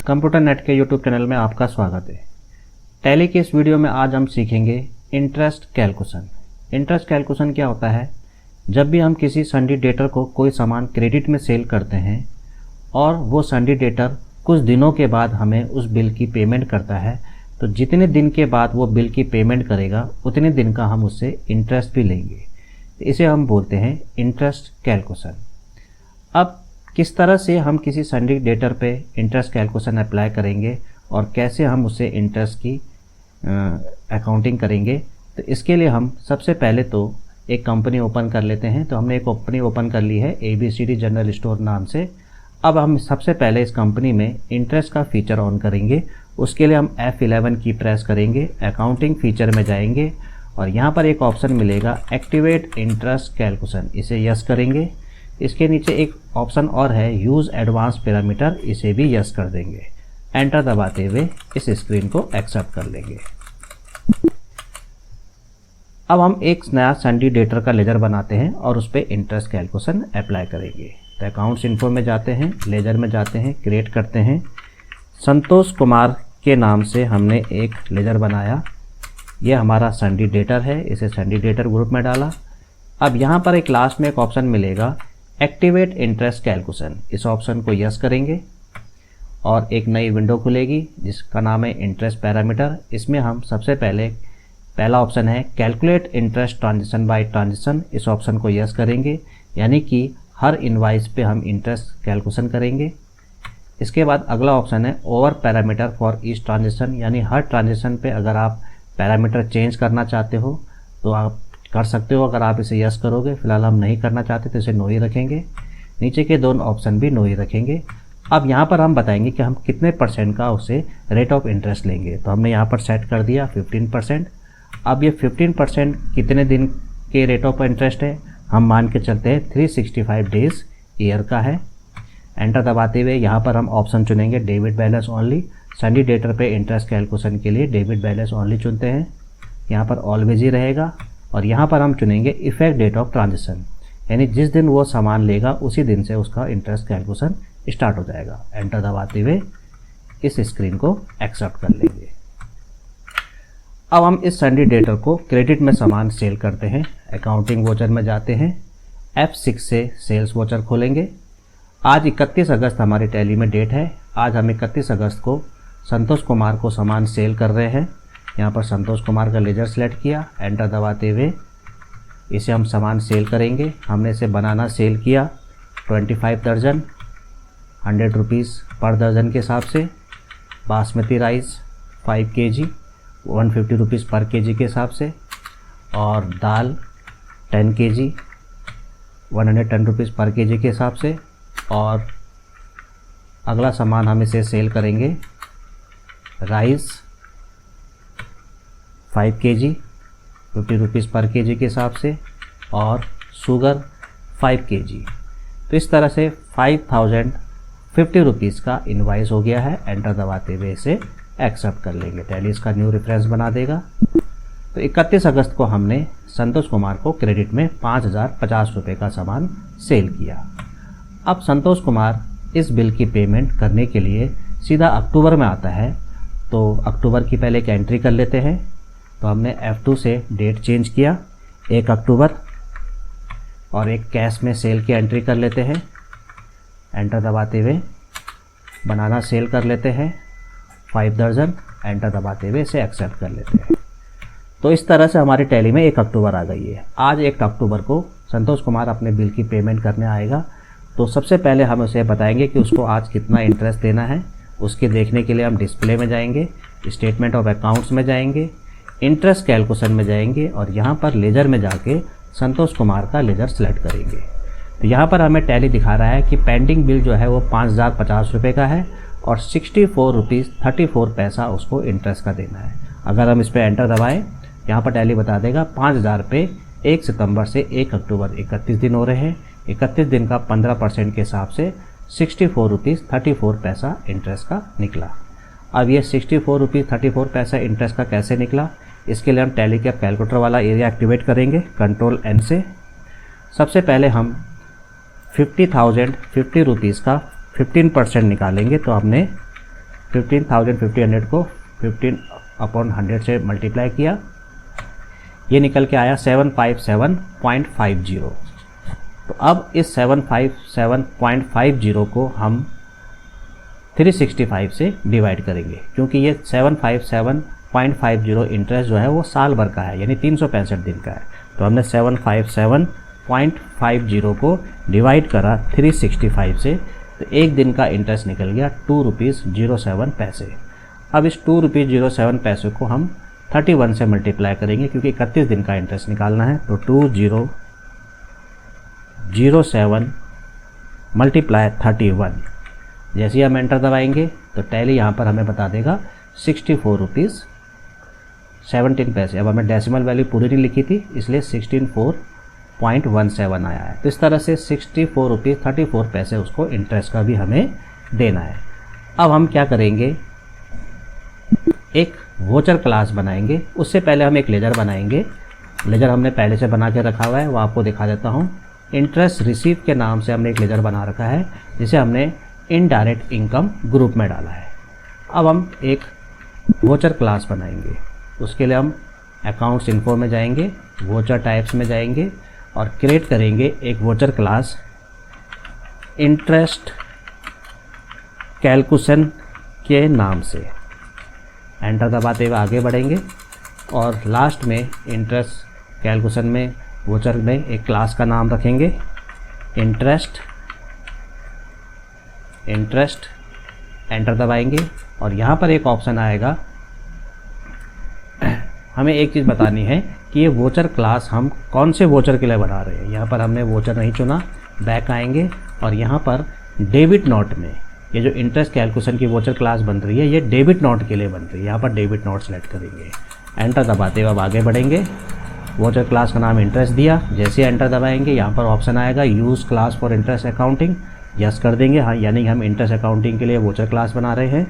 Computer net के YouTube channel में आपका स्वागत है। टैली के इस वीडियो में आज हम सीखेंगे इंटरेस्ट कैलकुलेशन। इंटरेस्ट कैलकुलेशन क्या होता है? जब भी हम किसी सन्डी डेटर को कोई सामान क्रेडिट में सेल करते हैं और वो सन्डी डेटर कुछ दिनों के बाद हमें उस बिल की पेमेंट करता है, तो जितने दिन के बाद वो बिल की पेमेंट करेगा उतने दिन का हम उससे इंटरेस्ट भी लेंगे। इसे हम बोलते हैं इंटरेस्ट कैलकुलेशन। अब किस तरह से हम किसी सन्डी डेटर पे इंटरेस्ट कैलकुलेशन अप्लाई करेंगे और कैसे हम उससे इंटरेस्ट की अकाउंटिंग करेंगे, तो इसके लिए हम सबसे पहले तो एक कंपनी ओपन कर लेते हैं। तो हमने एक कंपनी ओपन कर ली है ABCD जनरल स्टोर नाम से। अब हम सबसे पहले इस कंपनी में इंटरेस्ट का फीचर ऑन करेंगे। उसके लिए हम F11 की प्रेस करेंगे, अकाउंटिंग फीचर में जाएंगे और यहाँ पर एक ऑप्शन मिलेगा एक्टिवेट इंटरेस्ट कैलकुलेशन, इसे यस करेंगे। इसके नीचे एक ऑप्शन और है यूज़ एडवांस पैरामीटर, इसे भी यस कर देंगे। एंटर दबाते हुए इस स्क्रीन को एक्सेप्ट कर लेंगे। अब हम एक नया सन्डी डेटर का लेजर बनाते हैं और उस पर इंटरेस्ट कैलकुलेशन अप्लाई करेंगे। तो अकाउंट्स इन्फो में जाते हैं, लेजर में जाते हैं, क्रिएट करते हैं। संतोष कुमार के नाम से हमने एक लेजर बनाया। यह हमारा सन्डी डेटर है, इसे सन्डी डेटर ग्रुप में डाला। अब यहाँ पर एक लास्ट में एक ऑप्शन मिलेगा एक्टिवेट इंटरेस्ट कैलकुलेशन, इस ऑप्शन को यस करेंगे और एक नई विंडो खुलेगी जिसका नाम है इंटरेस्ट पैरामीटर। इसमें हम सबसे पहला ऑप्शन है calculate interest transaction by transaction, इस ऑप्शन को यस करेंगे, यानी कि हर इनवाइस पे हम इंटरेस्ट कैलकुलेशन करेंगे। इसके बाद अगला ऑप्शन है over parameter for each transaction, यानी हर ट्रांजेक्शन पे अगर आप पैरामीटर चेंज करना चाहते हो तो आप कर सकते हो, अगर आप इसे यस करोगे। फिलहाल हम नहीं करना चाहते तो इसे नो ही रखेंगे। नीचे के दोनों ऑप्शन भी नो ही रखेंगे। अब यहाँ पर हम बताएंगे कि हम कितने परसेंट का उसे रेट ऑफ इंटरेस्ट लेंगे। तो हमने यहाँ पर सेट कर दिया 15%। अब ये 15% कितने दिन के रेट ऑफ इंटरेस्ट है, हम मान के चलते हैं 365 डेज ईयर का है। एंटर दबाते हुए यहाँ पर हम ऑप्शन चुनेंगे डेबिट बैलेंस ओनली। सन्डी डेटर पे इंटरेस्ट कैलकुलेशन के लिए डेबिट बैलेंस ओनली चुनते हैं। यहाँ पर ऑलवेज ही रहेगा और यहाँ पर हम चुनेंगे इफेक्ट डेट ऑफ ट्रांजेक्शन, यानी जिस दिन वो सामान लेगा उसी दिन से उसका इंटरेस्ट कैलकुलेशन स्टार्ट हो जाएगा। एंटर दबाते हुए इस स्क्रीन को एक्सेप्ट कर लेंगे। अब हम इस सन्डी डेटर को क्रेडिट में सामान सेल करते हैं। अकाउंटिंग वोचर में जाते हैं, F6 से सेल्स वोचर खोलेंगे। आज 31 अगस्त हमारी टैली में डेट है। आज हम 31 अगस्त को संतोष कुमार को सामान सेल कर रहे हैं। यहाँ पर संतोष कुमार का लेजर सेलेक्ट किया, एंटर दबाते हुए इसे हम सामान सेल करेंगे। हमने इसे बनाना सेल किया 25 दर्जन, 100 रुपीज़ पर दर्जन के हिसाब से। बासमती राइस 5 kg 150 रुपीज़ पर kg के हिसाब से, और दाल 10 kg 110 रुपीज़ पर kg के हिसाब से। और अगला सामान हम इसे सेल करेंगे राइस 5 kg 50 रुपीज़ पर kg के हिसाब से, और शुगर 5 kg। तो इस तरह से 5050 रुपीज़ का इनवाइस हो गया है। एंटर दबाते हुए इसे एक्सेप्ट कर लेंगे। टैली इसका न्यू रेफरेंस बना देगा। तो 31 अगस्त को हमने संतोष कुमार को क्रेडिट में 5050 रुपये का सामान सेल किया। अब संतोष कुमार इस बिल की पेमेंट करने के लिए सीधा अक्टूबर में आता है, तो अक्टूबर की पहले एक एंट्री कर लेते हैं। तो हमने F2 से डेट चेंज किया 1 अक्टूबर, और एक कैश में सेल की एंट्री कर लेते हैं। एंटर दबाते हुए बनाना सेल कर लेते हैं 5 दर्जन। एंटर दबाते हुए इसे एक्सेप्ट कर लेते हैं। तो इस तरह से हमारी टैली में 1 अक्टूबर आ गई है। आज 1 अक्टूबर को संतोष कुमार अपने बिल की पेमेंट करने आएगा। तो सबसे पहले हम उसे बताएंगे कि उसको आज कितना इंटरेस्ट देना है। उसके देखने के लिए हम डिस्प्ले में जाएंगे, स्टेटमेंट ऑफ अकाउंट्स में जाएंगे, इंटरेस्ट कैलकुलेशन में जाएंगे और यहाँ पर लेजर में जाके संतोष कुमार का लेजर सेलेक्ट करेंगे। तो यहाँ पर हमें टैली दिखा रहा है कि पेंडिंग बिल जो है वो 5050 रुपये का है और 64 रुपीज़ 34 पैसा उसको इंटरेस्ट का देना है। अगर हम इस पर एंटर दबाएँ, यहाँ पर टैली बता देगा 5000 पे 1 सितंबर से 1 अक्टूबर 31 दिन हो रहे हैं। 31 दिन का 15% के हिसाब से 64 रुपीज़ 34 पैसा इंटरेस्ट का निकला। अब ये 64 रुपीज़ 34 पैसा इंटरेस्ट का कैसे निकला, इसके लिए हम टैली के कैलकुलेटर वाला एरिया एक्टिवेट करेंगे कंट्रोल N से। सबसे पहले हम 50 रुपीज़ का 15% निकालेंगे। तो हमने 15,500 को 15/100 से मल्टीप्लाई किया, ये निकल के आया 757.50। तो अब इस 757.50 को हम 365 से डिवाइड करेंगे, क्योंकि ये 757.50 इंटरेस्ट जो है वो साल भर का है, यानी 365 दिन का है। तो हमने 757.50 को डिवाइड करा 365 से, तो एक दिन का इंटरेस्ट निकल गया 2 रुपीज़ 07 पैसे। अब इस 2 रुपीज़ 07 पैसे को हम 31 से मल्टीप्लाई करेंगे, क्योंकि 31 दिन का इंटरेस्ट निकालना है। तो 2007 मल्टीप्लाई 31, जैसे ही हम एंटर दबाएंगे तो टैली यहाँ पर हमें बता देगा 64 रुपीज़ 17 पैसे। अब हमें डेसिमल वैल्यू पूरी नहीं लिखी थी, इसलिए 64.17 आया है। तो इस तरह से 64 रुपीज़ 34 पैसे उसको इंटरेस्ट का भी हमें देना है। अब हम क्या करेंगे, एक वोचर क्लास बनाएंगे। उससे पहले हम एक लेजर बनाएंगे। लेजर हमने पहले से बना के रखा हुआ है, वो आपको दिखा देता हूँ। इंटरेस्ट रिसीव के नाम से हमने एक लेजर बना रखा है, जिसे हमने इनडायरेक्ट इनकम ग्रुप में डाला है। अब हम एक वोचर क्लास बनाएंगे। उसके लिए हम अकाउंट्स इन्फो में जाएंगे, वोचर टाइप्स में जाएंगे और क्रिएट करेंगे एक वोचर क्लास इंटरेस्ट कैलकुलेशन के नाम से। एंटर दबाते हुए आगे बढ़ेंगे और लास्ट में इंटरेस्ट कैलकुलेशन में वोचर में एक क्लास का नाम रखेंगे इंटरेस्ट। एंटर दबाएंगे और यहाँ पर एक ऑप्शन आएगा। हमें एक चीज़ बतानी है कि ये वोचर क्लास हम कौन से वोचर के लिए बना रहे हैं। यहाँ पर हमने वोचर नहीं चुना, बैक आएंगे और यहाँ पर डेबिट नोट में ये जो इंटरेस्ट कैलकुलेशन की वोचर क्लास बन रही है, ये डेबिट नोट के लिए बन रही है। यहाँ पर डेबिट नोट सेलेक्ट करेंगे, एंटर दबाते हुए अब आगे बढ़ेंगे। वोचर क्लास का नाम इंटरेस्ट दिया, जैसे एंटर दबाएंगे यहाँ पर ऑप्शन आएगा use class for interest accounting. Yes कर देंगे, हाँ, यानी हम इंटरेस्ट अकाउंटिंग के लिए वोचर क्लास बना रहे हैं।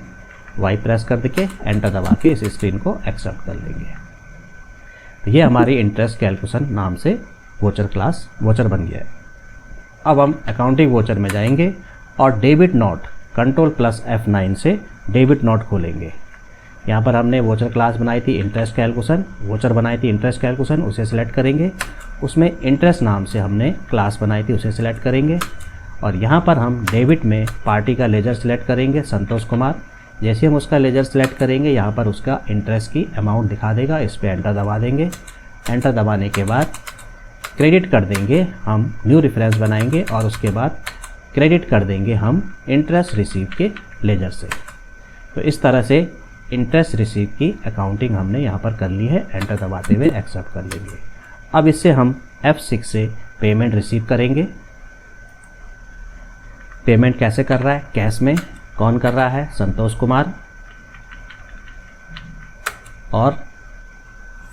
वाई प्रेस कर देके एंटर दबा के इस स्क्रीन को एक्सेप्ट कर लेंगे। तो ये हमारी इंटरेस्ट कैलकुलेशन नाम से वोचर क्लास वोचर बन गया है। अब हम अकाउंटिंग वोचर में जाएंगे और डेबिट नोट Ctrl+F9 से डेबिट नोट खोलेंगे। यहाँ पर हमने वोचर क्लास बनाई थी इंटरेस्ट कैलकुलेशन, वोचर बनाई थी इंटरेस्ट कैलकुलेशन, उसे सिलेक्ट करेंगे। उसमें इंटरेस्ट नाम से हमने क्लास बनाई थी, उसे सिलेक्ट करेंगे और यहाँ पर हम डेबिट में पार्टी का लेजर सिलेक्ट करेंगे संतोष कुमार। जैसे हम उसका लेजर सिलेक्ट करेंगे यहाँ पर उसका इंटरेस्ट की अमाउंट दिखा देगा, इस पर एंटर दबा देंगे। एंटर दबाने के बाद क्रेडिट कर देंगे, हम न्यू रेफरेंस बनाएंगे और उसके बाद क्रेडिट कर देंगे हम इंटरेस्ट रिसीव के लेजर से। तो इस तरह से इंटरेस्ट रिसीव की अकाउंटिंग हमने यहाँ पर कर ली है। एंटर दबाते हुए एक्सेप्ट कर लेंगे। अब इससे हम F6 से पेमेंट रिसीव करेंगे। पेमेंट कैसे कर रहा है, कैश में कौन कर रहा है, संतोष कुमार। और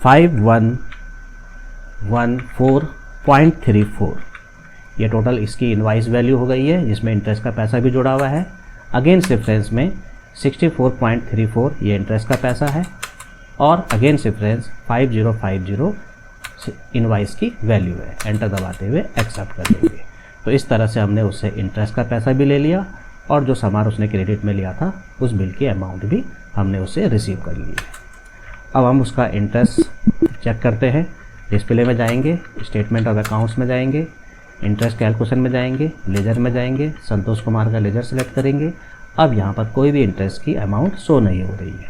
5114.34 ये टोटल इसकी इनवाइस वैल्यू हो गई है, जिसमें इंटरेस्ट का पैसा भी जुड़ा हुआ है। अगेंस्ट रेफरेंस में 64.34 ये इंटरेस्ट का पैसा है और अगेंस्ट रेफरेंस 5050 इनवाइस की वैल्यू है। एंटर दबाते हुए एक्सेप्ट कर देंगे। तो इस तरह से हमने उससे इंटरेस्ट का पैसा भी ले लिया और जो सामान उसने क्रेडिट में लिया था उस बिल की अमाउंट भी हमने उससे रिसीव कर ली है। अब हम उसका इंटरेस्ट चेक करते हैं। डिस्प्ले में जाएंगे, स्टेटमेंट ऑफ अकाउंट्स में जाएंगे, इंटरेस्ट कैलकुलेशन में जाएंगे, लेजर में जाएंगे, संतोष कुमार का लेजर सेलेक्ट करेंगे। अब यहाँ पर कोई भी इंटरेस्ट की अमाउंट शो नहीं हो रही है।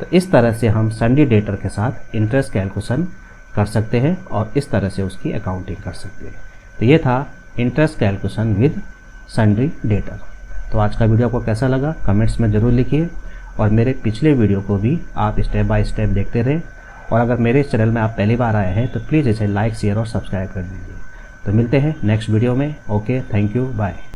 तो इस तरह से हम सन्डी डेटर के साथ इंटरेस्ट कैलकुलेशन कर सकते हैं और इस तरह से उसकी अकाउंटिंग कर सकते हैं। तो ये था इंटरेस्ट कैलकुलेशन विद सन्डी डेटर। तो आज का वीडियो आपको कैसा लगा कमेंट्स में ज़रूर लिखिए और मेरे पिछले वीडियो को भी आप स्टेप बाय स्टेप देखते रहें। और अगर मेरे इस चैनल में आप पहली बार आए हैं तो प्लीज़ इसे लाइक, शेयर और सब्सक्राइब कर दीजिए। तो मिलते हैं नेक्स्ट वीडियो में। Okay, thank you, bye.